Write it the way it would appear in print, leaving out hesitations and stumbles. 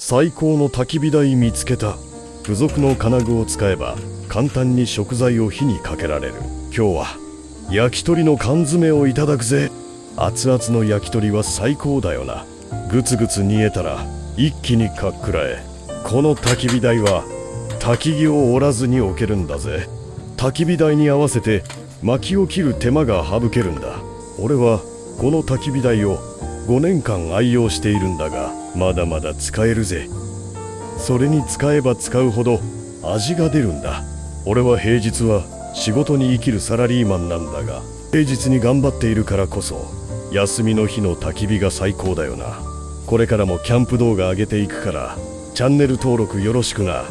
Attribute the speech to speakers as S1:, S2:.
S1: 最高の焚き火台見つけた。付属の金具を使えば簡単に食材を火にかけられる。今日は焼き鳥の缶詰をいただくぜ。熱々の焼き鳥は最高だよな。ぐつぐつ煮えたら一気にかっくらえ。この焚き火台は焚き木を折らずに置けるんだぜ。焚き火台に合わせて薪を切る手間が省けるんだ。俺はこの焚き火台を5年間愛用しているんだが、まだまだ使えるぜ。それに使えば使うほど味が出るんだ。俺は平日は仕事に生きるサラリーマンなんだが、平日に頑張っているからこそ休みの日の焚き火が最高だよな。これからもキャンプ動画上げていくからチャンネル登録よろしくな。